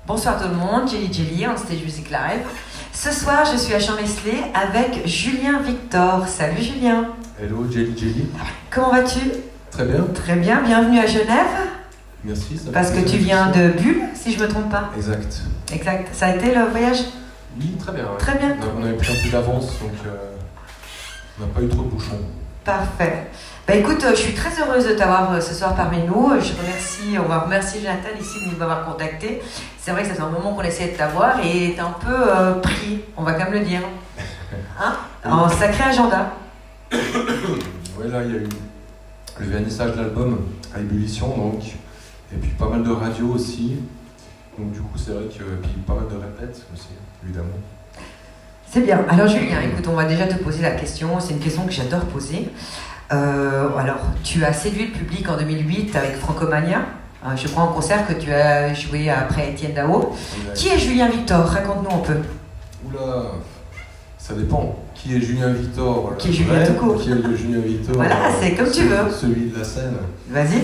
Bonsoir tout le monde, Jelly on Stage Music Live. Ce soir, je suis à Champ-Meslay avec Julien Victor. Salut Julien. Hello Jelly. Comment vas-tu? Très bien. Très bien, bienvenue à Genève. Merci. Parce que tu viens de Bulle, si je ne me trompe pas. Exact. Exact. Ça a été le voyage? Oui, très bien. Ouais. Très bien. On avait pris un peu d'avance, donc on n'a pas eu trop de bouchons. Parfait. Bah écoute, je suis très heureuse de t'avoir ce soir parmi nous. On va remercier Jonathan ici de nous avoir contactés. C'est vrai que ça fait un moment qu'on essayait de t'avoir et t'es un peu pris, on va quand même le dire. Hein? En sacré agenda. Ouais, là il y a eu le vernissage de l'album à Ébullition, donc, et puis pas mal de radio aussi. Donc du coup c'est vrai que puis pas mal de répètes aussi, évidemment. C'est bien. Alors Julien, écoute, on va déjà te poser la question. C'est une question que j'adore poser. Alors, tu as séduit le public en 2008 avec Francomania. Je crois en concert que tu as joué après Étienne Dao. Qui est Julien Victor? Raconte-nous un peu. Oula, ça dépend. Qui est Julien Victor? Qui est Julien Tocco? Qui est le Julien Victor? Voilà, c'est comme tu veux. Celui de la scène. Vas-y.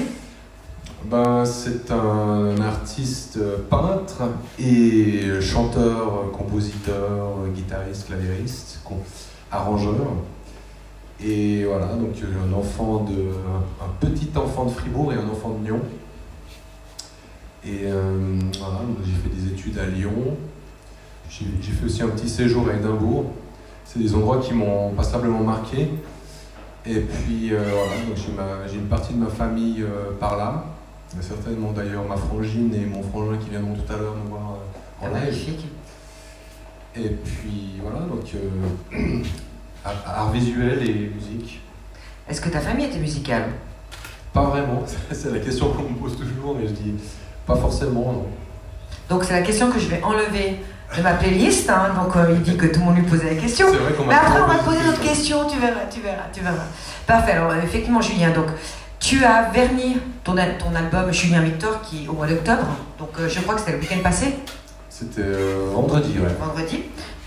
Ben, c'est un artiste peintre et chanteur, compositeur, guitariste, clavieriste, arrangeur. Et voilà, donc un petit enfant de Fribourg et un enfant de Lyon. Et voilà, j'ai fait des études à Lyon. J'ai fait aussi un petit séjour à Édimbourg. C'est des endroits qui m'ont passablement marqué. Et puis voilà, donc j'ai une partie de ma famille par là. Il y a certainement d'ailleurs ma frangine et mon frangin qui viendront tout à l'heure nous voir en live. Magnifique. Et puis voilà, donc art visuel et musique. Est-ce que ta famille était musicale? Pas vraiment, c'est la question qu'on me pose toujours, mais je dis pas forcément, non. Donc c'est la question que je vais enlever de ma playlist, hein. Donc il dit que tout le monde lui posait la question. C'est vrai qu'on mais après on va te poser d'autres questions, tu verras. Parfait, alors effectivement Julien, donc tu as verni ton album Julien Victor au mois d'octobre, donc je crois que c'était le week-end passé. C'était vendredi, ouais. Vendredi,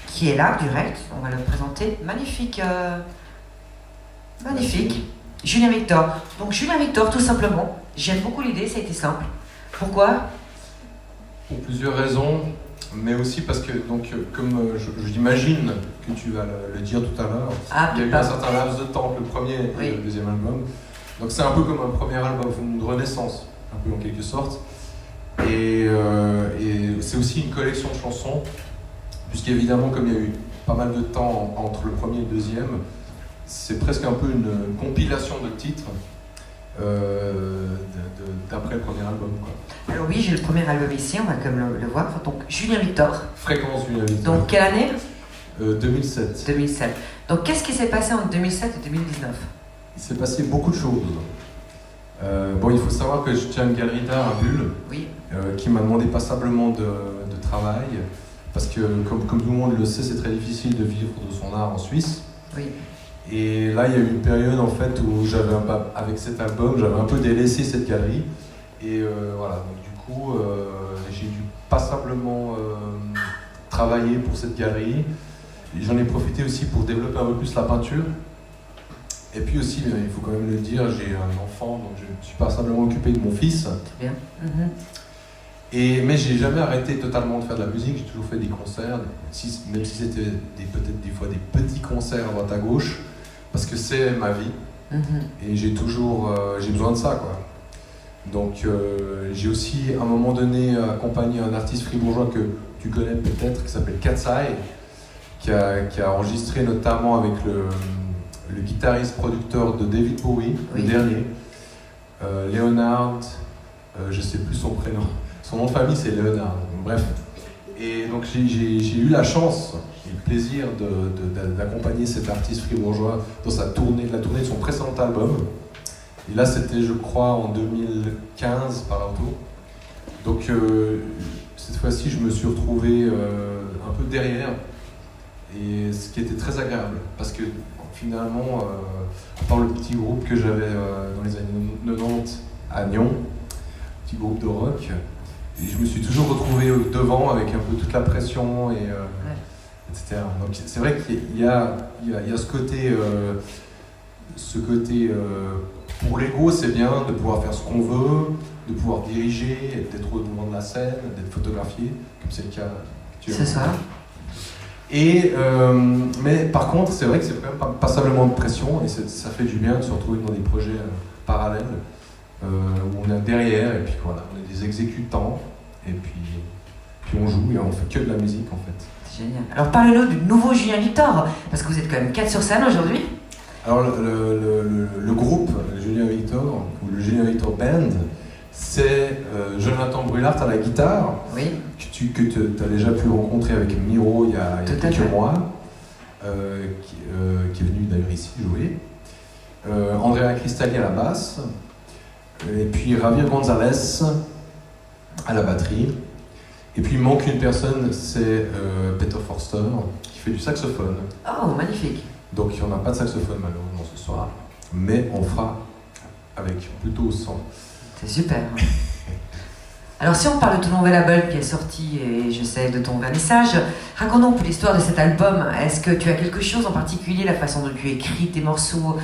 qui est là, direct, on va le présenter. Magnifique. Magnifique. Julien Victor. Donc Julien Victor, tout simplement, j'aime beaucoup l'idée, ça a été simple. Pourquoi? Pour plusieurs raisons, mais aussi parce que, donc, comme j'imagine que tu vas le dire tout à l'heure, il y a eu un certain laps de temps entre le premier et le deuxième album. Donc c'est un peu comme un premier album, une renaissance, un peu en quelque sorte. Et c'est aussi une collection de chansons, puisqu'évidemment, comme il y a eu pas mal de temps entre le premier et le deuxième, c'est presque un peu une compilation de titres d'après le premier album, quoi. Alors oui, j'ai le premier album ici, on va quand même le voir. Donc Julien Victor. Fréquence Julien Victor. Donc quelle année? 2007. 2007. Donc qu'est-ce qui s'est passé entre 2007 et 2019? Il s'est passé beaucoup de choses. Bon, il faut savoir que je tiens une galerie d'art à Bulle, oui. Qui m'a demandé passablement de travail, parce que comme tout le monde le sait, c'est très difficile de vivre de son art en Suisse. Oui. Et là, il y a eu une période en fait où avec cet album, j'avais un peu délaissé cette galerie. Et voilà, donc du coup, j'ai dû passablement travailler pour cette galerie. J'en ai profité aussi pour développer un peu plus la peinture. Et puis aussi, il faut quand même le dire, j'ai un enfant, donc je me suis passablement occupé de mon fils. Bien. Mais j'ai jamais arrêté totalement de faire de la musique, j'ai toujours fait des concerts, même si c'était peut-être des fois des petits concerts à droite à gauche, parce que c'est ma vie. Et j'ai besoin de ça, quoi. Donc j'ai aussi à un moment donné accompagné un artiste fribourgeois que tu connais peut-être, qui s'appelle Katsai, qui a enregistré notamment avec le guitariste producteur de David Bowie, le dernier, Leonard, je sais plus son prénom, son nom de famille c'est Leonard, bref. Et donc j'ai eu la chance et le plaisir d'accompagner cet artiste fribourgeois dans la tournée de son précédent album. Et là c'était je crois en 2015 par là autour. Donc cette fois-ci je me suis retrouvé un peu derrière, et ce qui était très agréable parce que finalement, à part le petit groupe que j'avais dans les années 90 à Nyon, petit groupe de rock, et je me suis toujours retrouvé devant avec un peu toute la pression, etc. Donc c'est vrai qu'il y a ce côté pour l'ego c'est bien de pouvoir faire ce qu'on veut, de pouvoir diriger, d'être au moment de la scène, d'être photographié, comme c'est le cas ce soir. Et, mais par contre, c'est vrai que c'est quand même passablement de pression et ça fait du bien de se retrouver dans des projets parallèles où on est derrière et puis voilà, on est des exécutants et puis on joue et on fait que de la musique en fait. C'est génial. Alors parle-nous du nouveau Julien Victor, parce que vous êtes quand même 4 sur scène aujourd'hui. Alors le groupe Julien Victor, ou le Julien Victor Band, c'est Jonathan Brulart à la guitare, oui. que tu as déjà pu rencontrer avec Miro il y a quelques mois, qui est venu d'ailleurs ici jouer. Andrea Cristalli à la basse, et puis Javier Gonzalez à la batterie. Et puis il manque une personne, c'est Peter Forster, qui fait du saxophone. Oh, magnifique. Donc il n'y en a pas de saxophone malheureusement ce soir, mais on fera avec, plutôt sans. C'est super. Alors si on parle de ton nouvel album qui est sorti, et je sais de ton vernissage, raconte-nous un peu l'histoire de cet album. Est-ce que tu as quelque chose en particulier, la façon dont tu écris tes morceaux,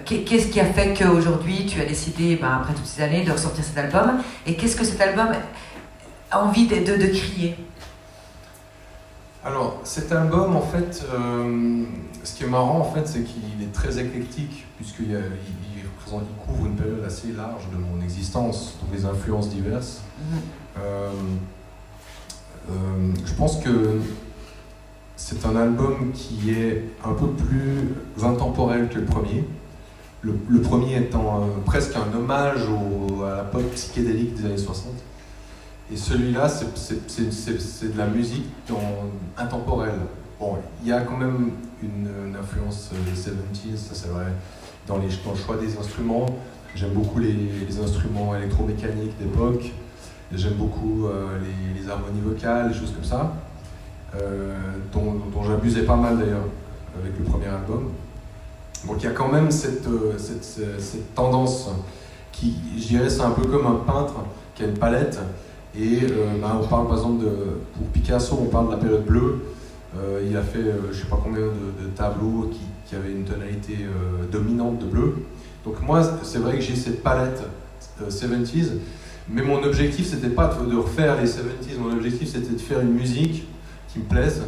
qu'est-ce qui a fait qu'aujourd'hui tu as décidé, après toutes ces années, de ressortir cet album? Et qu'est-ce que cet album a envie de crier? Alors cet album en fait, ce qui est marrant en fait, c'est qu'il est très éclectique, puisqu'il couvre une période assez large de mon existence, donc des influences diverses. Je pense que c'est un album qui est un peu plus intemporel que le premier. Le premier étant presque un hommage à la pop psychédélique des années 60. Et celui-là, c'est de la musique intemporelle. Bon, il y a quand même une influence des 70s, ça c'est vrai, dans le choix des instruments. J'aime beaucoup les instruments électromécaniques d'époque. J'aime beaucoup les harmonies vocales, les choses comme ça, dont j'abusais pas mal d'ailleurs avec le premier album. Donc il y a quand même cette tendance qui, je dirais, c'est un peu comme un peintre qui a une palette. Et on parle par exemple pour Picasso, on parle de la période bleue. Il a fait je sais pas combien de tableaux qui avaient une tonalité dominante de bleu. Donc moi, c'est vrai que j'ai cette palette 70s, mais mon objectif c'était pas de refaire les 70s, mon objectif c'était de faire une musique qui me plaise,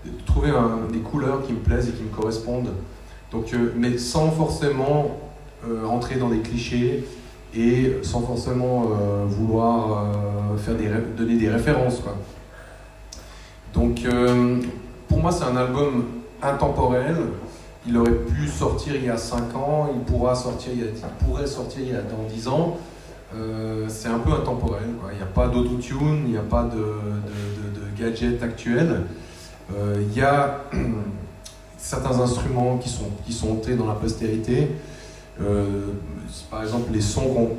de trouver des couleurs qui me plaisent et qui me correspondent. Donc, mais sans forcément entrer dans des clichés et sans forcément vouloir donner des références, quoi. Donc pour moi c'est un album intemporel. Il aurait pu sortir il y a 5 ans, il pourrait sortir il y a dans 10 ans. C'est un peu intemporel, quoi. Il n'y a pas d'autotune, il n'y a pas de gadget actuel. Il y a certains instruments qui sont entrés dans la postérité. Par exemple les sons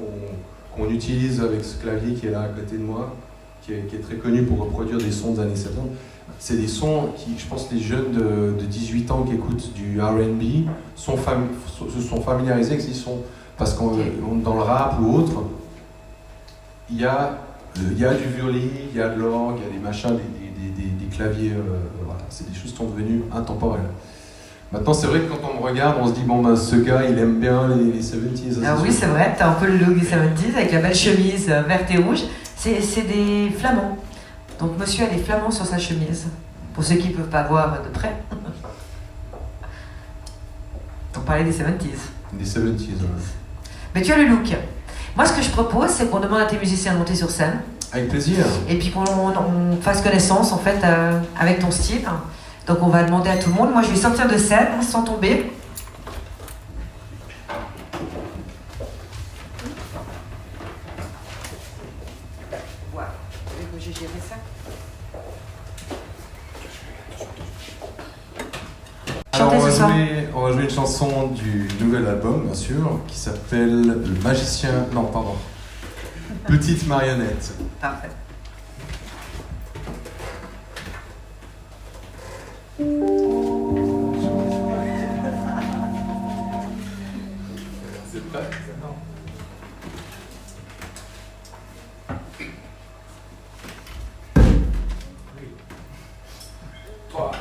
qu'on utilise avec ce clavier qui est là à côté de moi, qui est très connu pour reproduire des sons des années 70. C'est des sons qui, je pense, les jeunes de 18 ans qui écoutent du R&B se sont familiarisés avec ces sons. Parce que dans le rap ou autre, il y a du violon, il y a de l'orgue, il y a des machins, des claviers, voilà. C'est des choses qui sont devenues intemporelles. Maintenant, c'est vrai que quand on me regarde, on se dit, bon, ce gars, il aime bien les 70s. Ah oui, c'est vrai, t'as un peu le look des 70s avec la belle chemise verte et rouge. C'est des flamands. Donc monsieur a des flamands sur sa chemise, pour ceux qui ne peuvent pas voir de près. On parlait des 70s. Des 70s, ouais. Mais tu as le look. Moi, ce que je propose, c'est qu'on demande à tes musiciens de monter sur scène. Avec plaisir. Et puis qu'on fasse connaissance, en fait, avec ton style. Donc on va demander à tout le monde. Moi, je vais sortir de scène sans tomber. Voilà. J'ai géré ça. Alors on va jouer une chanson du nouvel album, bien sûr, qui s'appelle Le Magicien... Non, pardon. Petite Marionnette. Parfait. C'est prêt? Non. 3,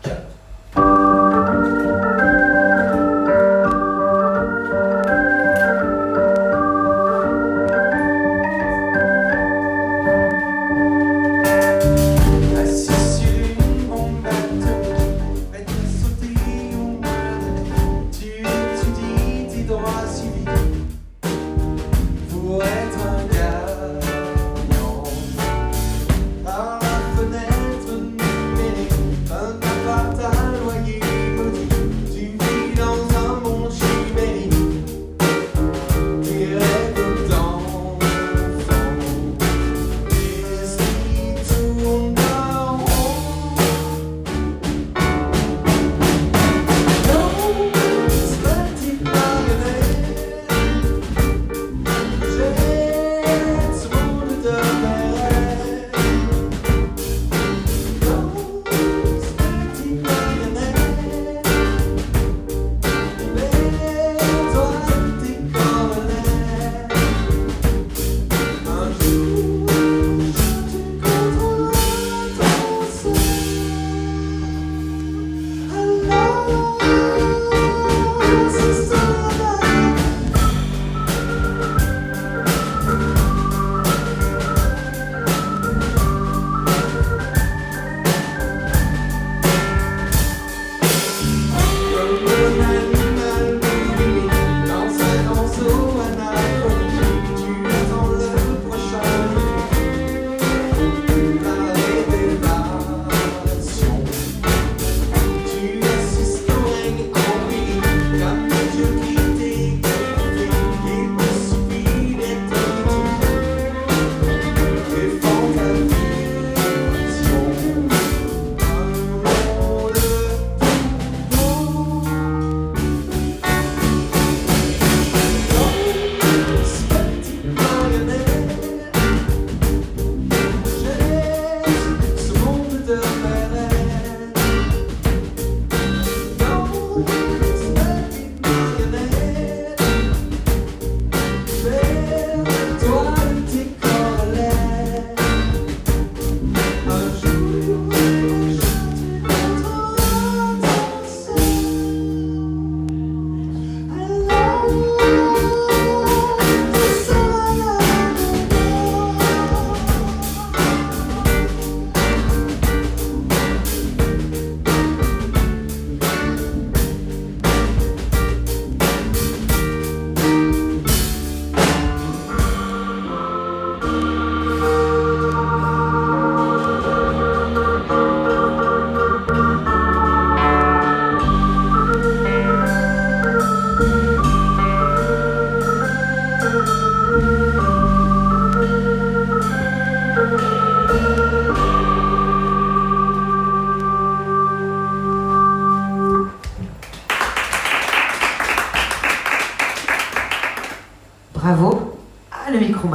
4.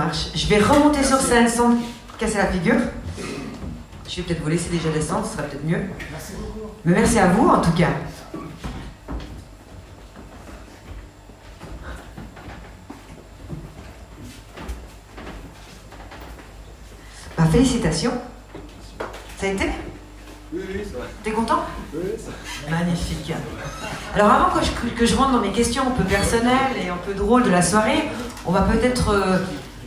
marche. Je vais remonter sur scène sans me casser la figure. Je vais peut-être vous laisser déjà descendre, ce sera peut-être mieux. Merci beaucoup. Mais merci à vous en tout cas. Bah, félicitations. Ça a été? Oui, ça va. T'es content? Oui, ça va. Magnifique. Alors avant que je rentre dans mes questions un peu personnelles et un peu drôles de la soirée, on va peut-être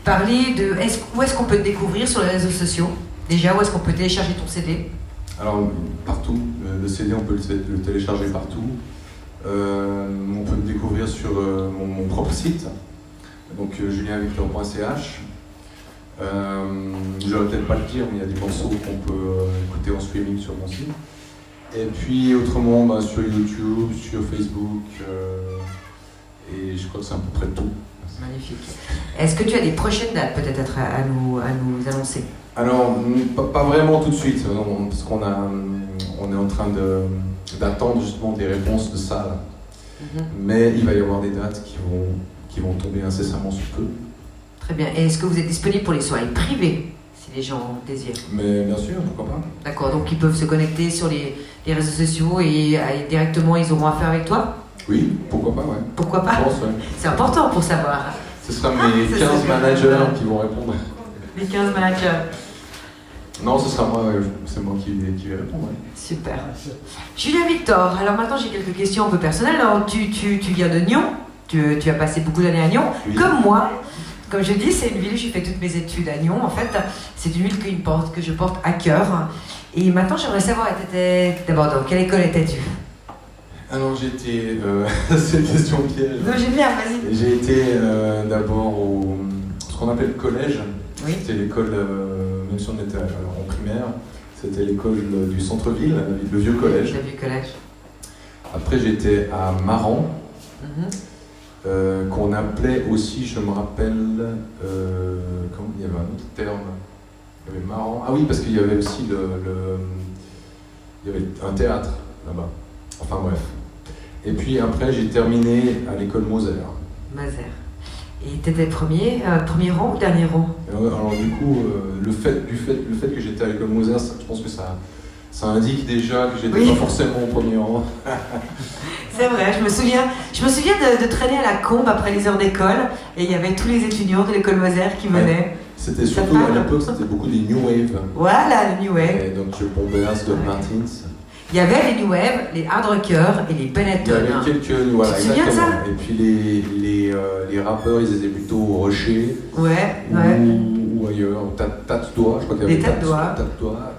parler de où est-ce qu'on peut te découvrir sur les réseaux sociaux? Déjà, où est-ce qu'on peut télécharger ton CD? Alors, partout. Le CD, on peut le télécharger partout. On peut me découvrir sur mon propre site, donc julienvictor.ch. Je ne vais peut-être pas le dire, mais il y a des morceaux qu'on peut écouter en streaming sur mon site. Et puis autrement, sur YouTube, sur Facebook, et je crois que c'est à peu près tout. Magnifique. Est-ce que tu as des prochaines dates peut-être à nous annoncer? Alors, pas vraiment tout de suite, parce qu'on est en train d'attendre justement des réponses de salles. Mais il va y avoir des dates qui vont tomber incessamment sous peu. Très bien. Et est-ce que vous êtes disponible pour les soirées privées, si les gens désirent? Mais bien sûr, pourquoi pas. D'accord, donc ils peuvent se connecter sur les réseaux sociaux et directement ils auront affaire avec toi? Oui, pourquoi pas, ouais. Pourquoi pas? Je pense, ouais. C'est important pour savoir. Ce sera mes 15 managers qui vont répondre. Les 15 managers. Non, ce sera moi, c'est moi qui vais répondre. Ouais. Super. Julien Victor, alors maintenant j'ai quelques questions un peu personnelles. Alors tu viens de Nyon, tu as passé beaucoup d'années à Nyon, Oui. comme moi. Comme je dis, c'est une ville où j'ai fait toutes mes études à Nyon. En fait, c'est une ville que je porte à cœur. Et maintenant, j'aimerais savoir, d'abord, dans quelle école étais-tu? Alors j'étais... c'est une question piège. Non, j'aime bien, vas-y. J'ai été d'abord ce qu'on appelle le collège. Oui. C'était l'école, même si on était en primaire, c'était l'école du centre-ville, le vieux collège. Le vieux collège. Après j'étais à Maran, Mhm. qu'on appelait aussi, je me rappelle, comment il y avait un autre terme. Il y avait Maran. Ah oui, parce qu'il y avait aussi il y avait un théâtre là-bas. Enfin bref. Et puis après j'ai terminé à l'école Moser. Mazer. Et t'étais premier rang ou dernier rang? Alors du coup, le fait que j'étais à l'école Moser, je pense que ça indique déjà que j'étais pas forcément au premier rang. C'est vrai, je me souviens de traîner à la Combe après les heures d'école et il y avait tous les étudiants de l'école Moser qui venaient. C'était surtout à l'époque, c'était beaucoup des New Wave. Voilà, le New Wave. Et donc Bombers, Doc Martens. Il y avait les New Wave, les Hard Rockers et les Benetton. Il y avait quelques, voilà, Tu te souviens de ça? exactement. Et puis les rappeurs, ils étaient plutôt au Rocher. Ouais. Ou ailleurs, Tate-Doigt, je crois qu'il y avait Les Tate-Doigt. Tate-Doigt.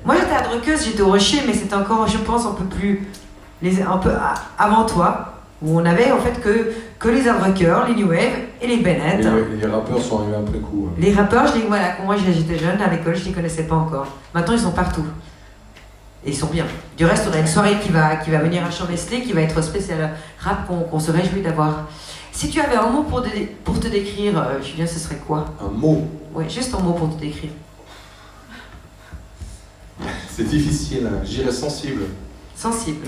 Moi j'étais Hard Rockeuse, j'étais au Rocher, mais c'était encore, je pense, un peu avant toi, où on avait en fait que les Hard Rockers, les New Wave et les Bennett. Les rappeurs sont arrivés après coup. Les rappeurs, voilà, quand moi j'étais jeune à l'école, je ne les connaissais pas encore. Maintenant ils sont partout. Et ils sont bien. Du reste, on a une soirée qui va venir à Champ-Meslay, qui va être spéciale rap, qu'on se réjouit d'avoir. Si tu avais un mot pour te décrire, Julien, ce serait quoi? Un mot? Ouais, juste un mot pour te décrire. C'est difficile, j'irais sensible. Sensible,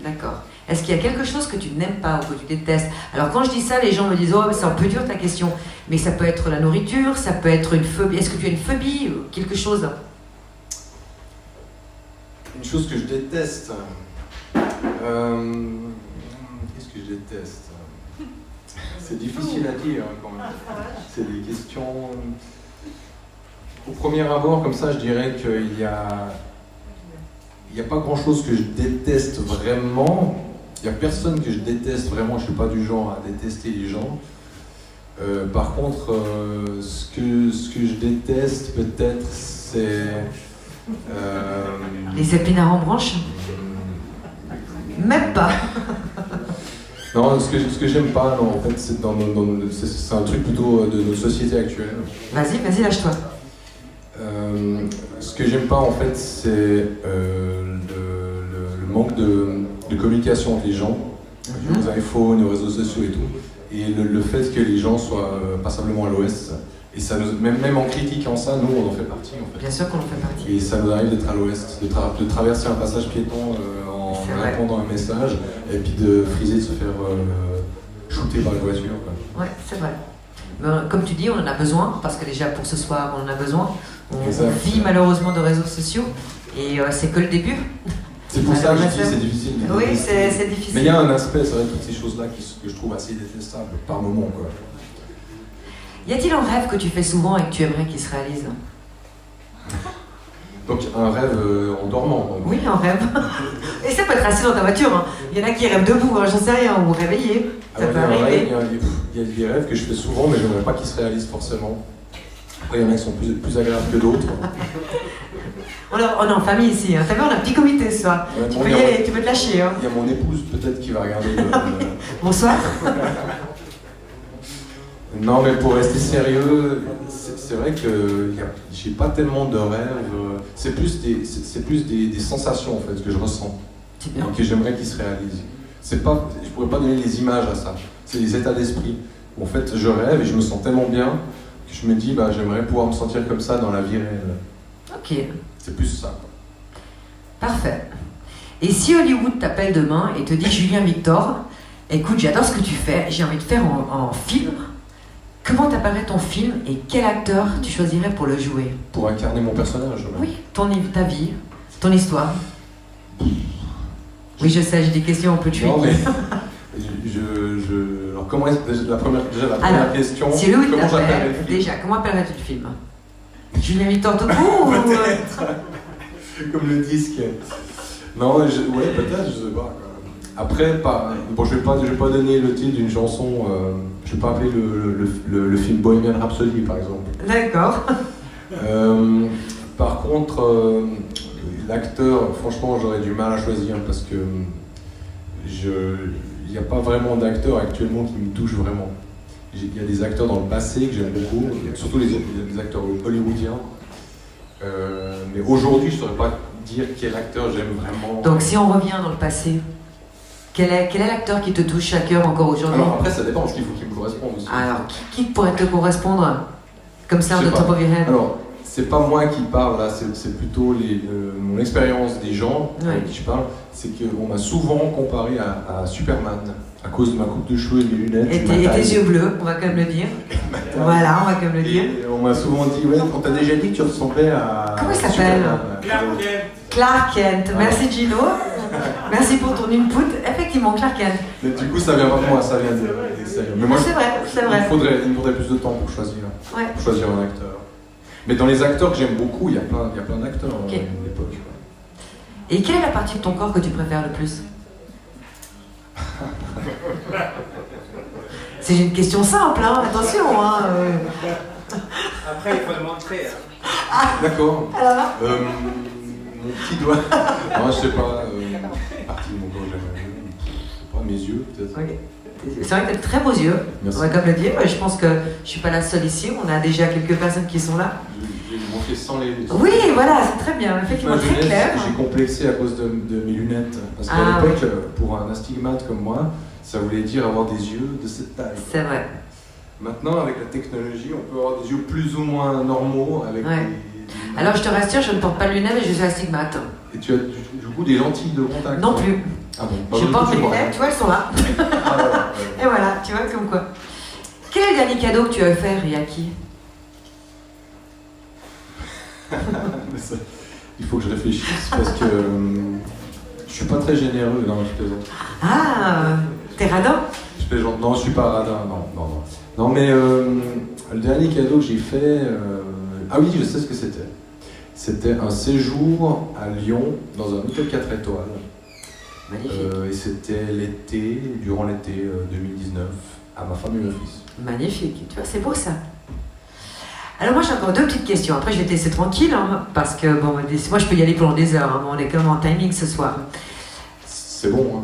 d'accord. Est-ce qu'il y a quelque chose que tu n'aimes pas ou que tu détestes? Alors quand je dis ça, les gens me disent « Oh, c'est un peu dur ta question ». Mais ça peut être la nourriture, ça peut être une phobie. Est-ce que tu as une phobie ou quelque chose? Une chose que je déteste. Qu'est-ce que je déteste? C'est difficile à dire quand même. C'est des questions. Au premier abord, comme ça, je dirais qu'il y a pas grand-chose que je déteste vraiment. Il n'y a personne que je déteste vraiment. Je ne suis pas du genre à détester les gens. Par contre, ce que je déteste peut-être, c'est les épinards en branche? Même pas. Non, ce que j'aime pas, non, en fait, c'est c'est un truc plutôt de notre société actuelle. Vas-y, lâche-toi. Ce que j'aime pas, en fait, c'est le manque de communication entre les gens, aux iPhones, aux réseaux sociaux et tout, et le fait que les gens soient passablement à l'ouest. Et ça même en critiquant ça, nous, on en fait partie, en fait. Bien sûr qu'on en fait partie. Et ça nous arrive d'être à l'ouest, de traverser un passage piéton en répondant à un message, et puis de friser, de se faire shooter par la voiture, quoi. Ouais, c'est vrai. Comme tu dis, on en a besoin, parce que déjà pour ce soir, on en a besoin. On Exact. vit malheureusement de réseaux sociaux, et c'est que le début. C'est pour ça que je dis c'est difficile. Oui, c'est difficile. Mais il y a un aspect, c'est vrai, toutes ces choses-là que je trouve assez détestables par moment, quoi. Y a-t-il un rêve que tu fais souvent et que tu aimerais qu'il se réalise? Donc un rêve en dormant. Donc. Oui, un rêve. Et ça peut être assis dans ta voiture. Hein. Il y en a qui rêvent debout, hein, j'en sais rien, ou réveillés. Ça peut arriver. Il y a des rêves que je fais souvent, mais j'aimerais pas qu'ils se réalisent forcément. Après, il y en a qui sont plus agréables que d'autres. On est en famille ici. Hein. T'as vu, on a un petit comité ce soir. Ouais, Tu bon, peux y aller, tu peux te lâcher. Hein. Il y a mon épouse peut-être qui va regarder Bonsoir. Non, mais pour rester sérieux, c'est vrai que j'ai pas tellement de rêves. C'est plus des sensations en fait que je ressens C'est bien. et que j'aimerais qu'ils se réalisent. C'est pas, je pourrais pas donner les images à ça. C'est des états d'esprit. En fait, je rêve et je me sens tellement bien que je me dis, bah, j'aimerais pouvoir me sentir comme ça dans la vie réelle. Ok, C'est plus ça. parfait. Et si Hollywood t'appelle demain et te dit Julien Victor, écoute, j'adore ce que tu fais, j'ai envie de faire en film. Comment t'appellerait ton film et quel acteur tu choisirais pour le jouer? Pour incarner mon personnage. Oui, ta vie, ton histoire. Oui, je sais, j'ai des questions un peu tuées. Non, mais alors comment est-ce la première Alors, question? Si Hollywood Comment j'appellerais t'appelle, le film? déjà, comment appellerais-tu le film? Julien Victor tout court ou... Comme le disque. Non, ouais, peut-être, je sais pas. Après, bon, je vais pas donner le titre d'une chanson. Je vais pas appeler le film Bohemian Rhapsody, par exemple. D'accord. Par contre, l'acteur, franchement, j'aurais du mal à choisir parce que il n'y a pas vraiment d'acteur actuellement qui me touche vraiment. Il y a des acteurs dans le passé que j'aime beaucoup, surtout les acteurs hollywoodiens. Mais aujourd'hui, je ne saurais pas dire quel acteur j'aime vraiment. Donc si on revient dans le passé, quel est l'acteur qui te touche à cœur encore aujourd'hui? Alors après, ça dépend, parce qu'il faut qu'il me corresponde aussi. Alors, qui pourrait te correspondre comme ça Je sais de top pas. of your head? Alors, c'est pas moi qui parle là, c'est plutôt mon expérience des gens avec qui je parle. C'est qu'on m'a souvent comparé à Superman à cause de ma coupe de cheveux et mes lunettes. Et tes yeux bleus, on va quand même le dire. Voilà, on va quand même le dire. Et on m'a souvent dit, ouais, on t'a déjà dit que tu ressemblais à. Comment il s'appelle? Clark Kent. Clark Kent. Merci Gino. Merci pour ton input. Effectivement, Clark Kent. Mais du coup, ça vient pas de moi, ça vient des séries. Mais moi, C'est vrai, c'est vrai. il me faudrait plus de temps pour choisir Ouais. un acteur. Mais dans les acteurs que j'aime beaucoup, il y a plein d'acteurs Ok. à l'époque. Et quelle est la partie de ton corps que tu préfères le plus? C'est une question simple, hein, attention. Hein, Après, il faut le montrer. Hein. D'accord. Alors, Mon petit doigt. Non, je sais pas. Partie de mon corps, je sais pas, mes yeux peut-être. ok. C'est vrai que tu as de très beaux yeux, Merci. on va comme le dire. Je pense que je suis pas la seule ici, on a déjà quelques personnes qui sont là. J'ai montré sans les. Oui, voilà, c'est très bien, effectivement, Ma très jeunesse, clair. j'ai complexé à cause de mes lunettes. Parce qu'à Ah, l'époque, pour un astigmate comme moi, ça voulait dire avoir des yeux de cette taille. C'est vrai. Maintenant, avec la technologie, on peut avoir des yeux plus ou moins normaux. Avec Ouais. des- Alors je te rassure, je ne porte pas de lunettes et je suis astigmate. Et tu as du coup des lentilles de contact. Non plus. Ah bon, bah, Je du porte coup, mes tu vois. lunettes, tu vois, elles sont là. Ah, ouais. Et voilà, tu vois, comme quoi. Quel est le dernier cadeau que tu as offert et à qui? Mais ça, il faut que je réfléchisse parce que je suis pas très généreux. Non, je plaisante. Ah, t'es radin? Je plaisante. Non, je suis pas radin. Non. Non, mais le dernier cadeau que j'ai fait. Ah oui, je sais ce que c'était. C'était un séjour à Lyon dans un hôtel 4 étoiles. Magnifique. Et c'était durant l'été 2019, à ma femme et mon fils. Magnifique, tu vois, c'est beau ça. Alors moi j'ai encore deux petites questions, après je vais te laisser tranquille, hein, parce que bon, moi je peux y aller pendant des heures, hein, on est quand même en timing ce soir. C'est bon, hein.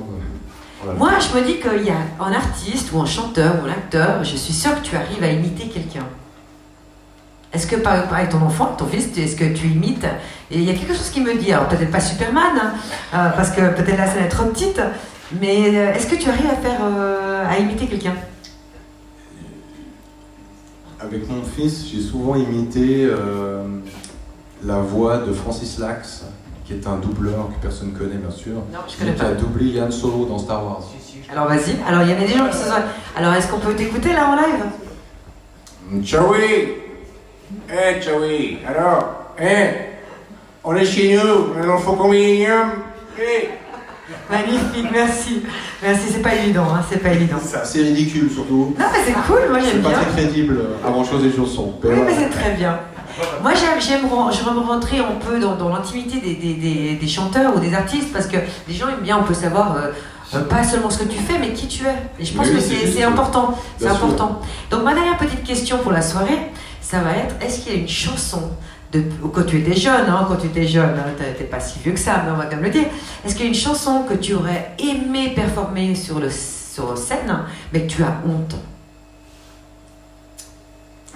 Voilà. Moi je me dis qu'il y a un artiste ou un chanteur ou un acteur, je suis sûre que tu arrives à imiter quelqu'un. Est-ce que par avec ton enfant, ton fils, est-ce que tu imites? Et il y a quelque chose qui me dit, alors peut-être pas Superman, hein, parce que peut-être la scène est trop petite, mais est-ce que tu arrives à imiter quelqu'un? Avec mon fils, j'ai souvent imité la voix de Francis Lax, qui est un doubleur que personne ne connaît bien sûr, Non, je connais qui pas. a doublé Yann Solo dans Star Wars. Alors vas-y, alors il y en a des gens qui se sont... Alors est-ce qu'on peut t'écouter là en live? Tchaoui! Tchaoui! Alors, on est chez nous, on faut qu'on minimum. Magnifique, merci. Merci, c'est pas évident, hein, c'est pas évident. C'est assez ridicule surtout. Non, mais c'est cool, moi j'aime C'est bien. pas très crédible avant chose des chansons. Oui, mais c'est très bien. Moi, j'aime rentrer un peu dans l'intimité des chanteurs ou des artistes parce que les gens aiment bien, on peut savoir pas seulement ce que tu fais, mais qui tu es. Et je pense Oui, que c'est c'est juste. important. C'est Bien sûr. important. Donc, ma dernière petite question pour la soirée, ça va être est-ce qu'il y a une chanson quand tu étais jeune, t'es pas si vieux que ça, mais on va quand même le dire. Est-ce qu'il y a une chanson que tu aurais aimé performer sur scène, mais que tu as honte?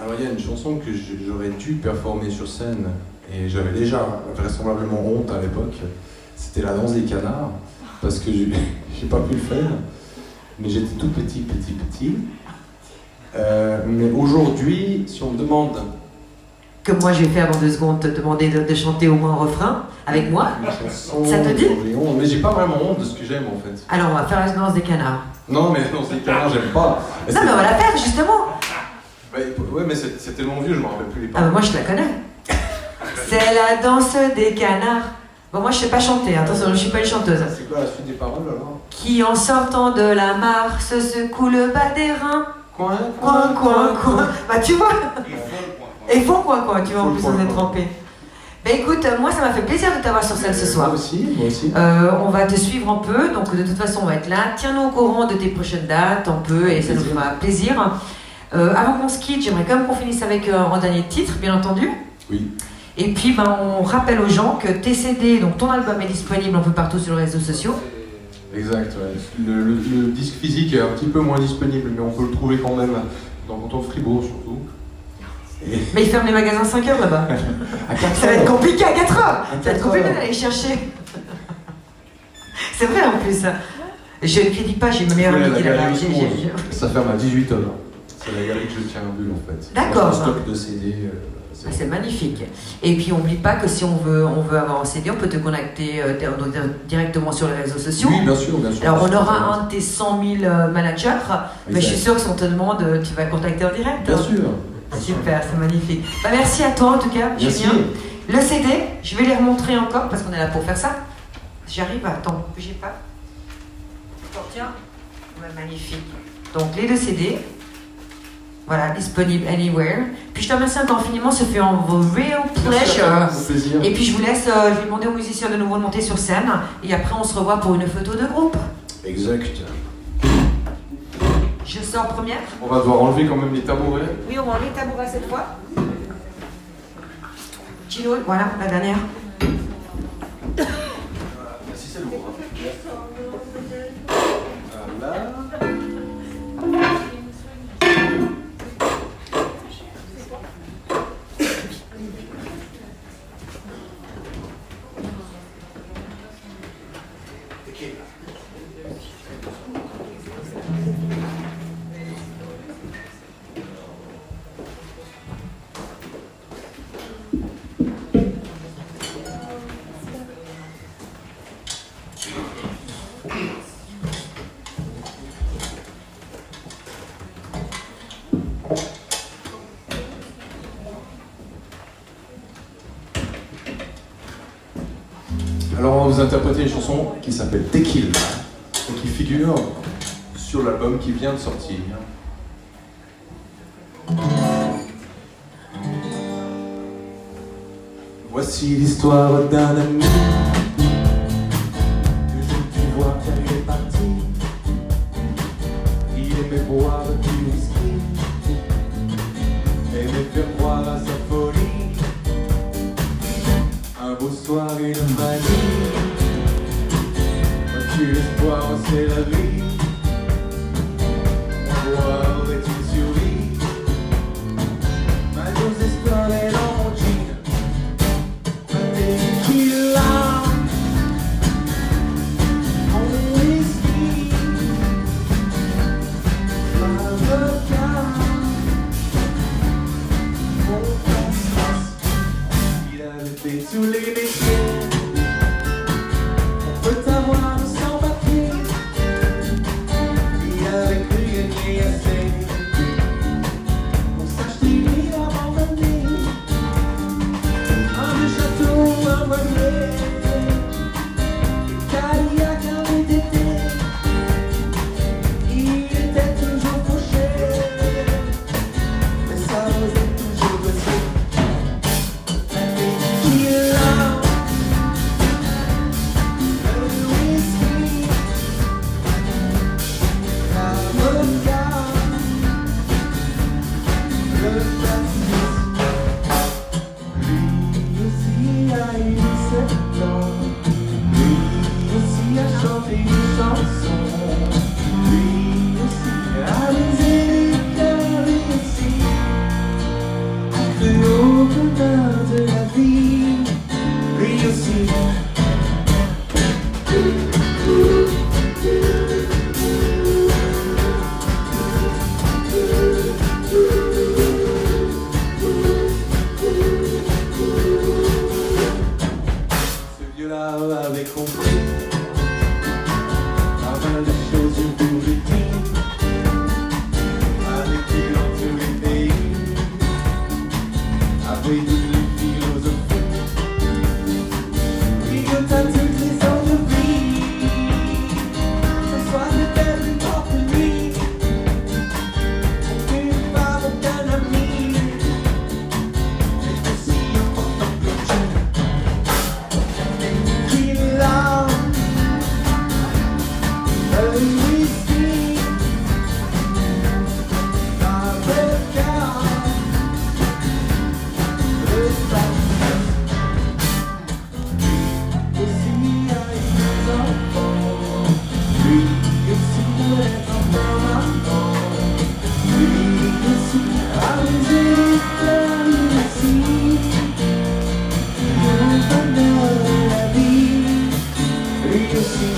Alors il y a une chanson que j'aurais dû performer sur scène et j'avais déjà vraisemblablement honte à l'époque. C'était La Danse des Canards parce que j'ai pas pu le faire, mais j'étais tout petit. Mais aujourd'hui, si on me demande Que moi je vais faire dans 2 secondes, te demander de chanter au moins un refrain avec moi. une chanson, Ça te dit? j'ai honte, mais j'ai pas vraiment honte de ce que j'aime en fait. Alors on va faire la danse des canards. Non mais La Danse des Canards j'aime pas. Et Non mais on va la faire justement. Ouais mais c'est tellement vieux, je me rappelle plus les Ah paroles. mais moi je la connais. C'est la danse des canards. Bon moi je sais pas chanter, attention je suis pas une chanteuse. C'est quoi la suite des paroles alors? Qui en sortant de la mare se secoue le bas des reins. Coin. Coin. Bah tu vois. Et font coin, tu vois, en Faut plus coin, on est coin. trempé. Bah écoute, moi ça m'a fait plaisir de t'avoir sur scène ce soir. Moi aussi. On va te suivre un peu, donc de toute façon on va être là. Tiens-nous au courant de tes prochaines dates un peu et ça nous fera plaisir. Avant qu'on se quitte, j'aimerais quand même qu'on finisse avec un dernier titre, bien entendu. Oui. Et puis on rappelle aux gens que tes CD, donc ton album est disponible un peu partout sur les réseaux sociaux. Exact, ouais. Le disque physique est un petit peu moins disponible, mais on peut le trouver quand même dans le canton de Fribourg surtout. Et Mais ils ferment les magasins 5 heures là-bas. à 4 Ça va être compliqué à 4 heures. À Ça va être 4 compliqué heures. d'aller chercher. C'est vrai en plus. Je ne critique pas, j'ai ma meilleure amie qui est là-bas. Ça ferme à 18h. C'est la galerie que je tiens à Bulle en fait. D'accord. Un stock de CD. C'est magnifique. Et puis n'oublie pas que si on veut avoir un CD, on peut te contacter directement sur les réseaux sociaux. Oui, bien sûr. Alors on aura un de tes 100 000 managers, mais je suis sûre que si on te demande, tu vas contacter en direct. Bien sûr. Super, c'est magnifique. Bah, merci à toi en tout cas, Merci. Julien. Le CD, je vais les remontrer encore parce qu'on est là pour faire ça. J'arrive, attends, bougez pas. Tiens, ouais, magnifique. Donc les 2 CD, voilà, disponibles anywhere. Puis je te remercie encore infiniment, ça fait un real pleasure. Plaisir. Et puis je vous laisse, je vais demander aux musiciens de nouveau de monter sur scène et après on se revoit pour une photo de groupe. Exact. Je sors première. On va devoir enlever quand même les tabourets. Oui, on va enlever le tabouret cette fois. Gino, voilà, la dernière. Si c'est lourd. Voilà. Alors on va vous interpréter une chanson qui s'appelle Tequila et qui figure sur l'album qui vient de sortir. Voici l'histoire d'un ami que j'ai pu voir car il est parti. Il aimait boire du whisky, aimait faire croire à sa folie. Un beau soir, une manie, tu l'espoir, c'est la vie. On boire et tu souris. Ma grosse histoire est dans mon jean. Tequila, on whisky, l'avocat, mon conscience. Il avait fait tous les métiers. On peut avoir sans papier. Il avait cru gagner assez pour s'acheter envoyé. Cadillac avait été, il était toujours fauché, mais ça osait toujours bosser. Tequila, le whisky, la vodka, le pastis. Lui aussi a eu 7 ans, lui aussi a chanté une chanson, lui aussi a baisé des cœurs, lui aussi a cru au bonheur de la vie, lui aussi. Ce vieux-là avait compris pas mal de choses sur vous le dire, a vécu dans tous les pays, avait devenu philosophie, il goûta toutes les sortes de vie. Ce soir c'était une porte de nuit, aucune femme, aucun ami, mais aussi important que Dieu. Tequila, le whisky, la vodka, le pastis. Lui aussi a eu des enfants, lui aussi voulait encore maman, lui aussi a baisé les cœurs, lui aussi le bonheur de la vie, lui aussi.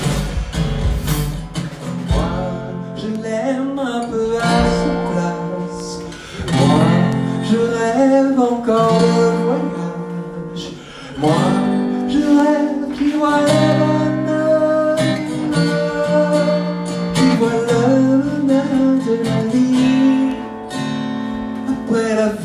Moi, je l'aime un peu à sa place. Moi, je rêve encore de voyage. Moi, je rêve qu'il voit le bonheur, qu'il voit le bonheur de la vie après la vie.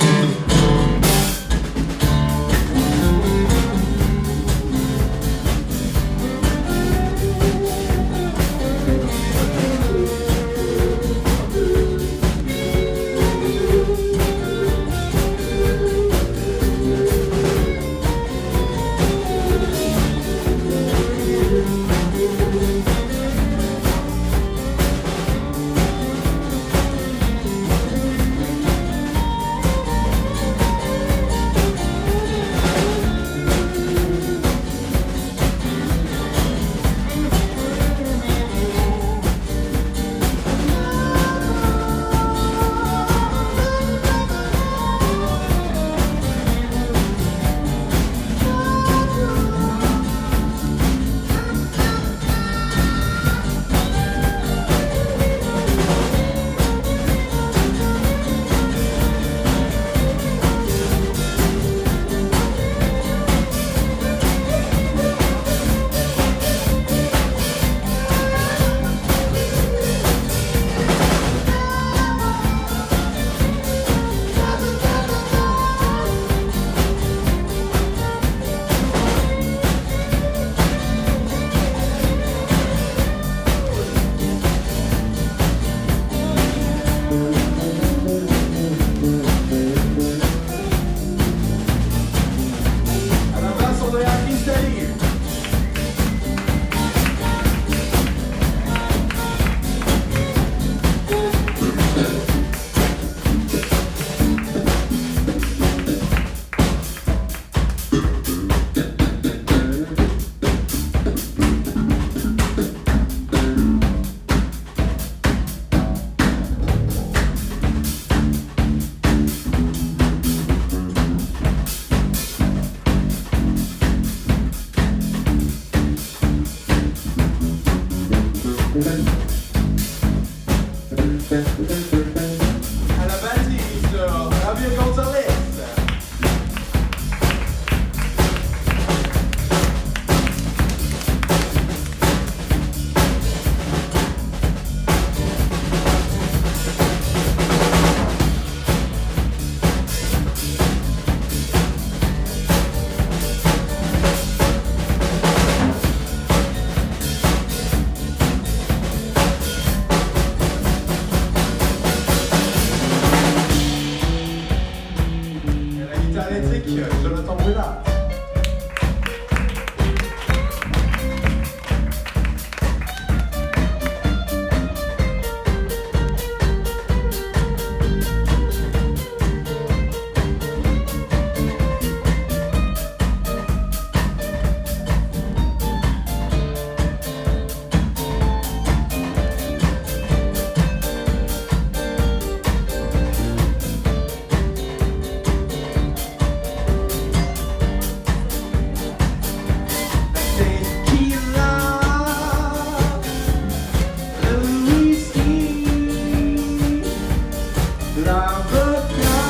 l'avocat,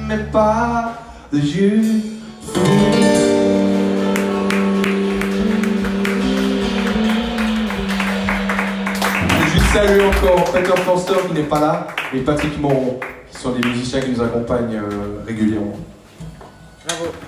mais pas de jus. Salut encore Peter Forster qui n'est pas là et Patrick Moron qui sont des musiciens qui nous accompagnent régulièrement. Bravo.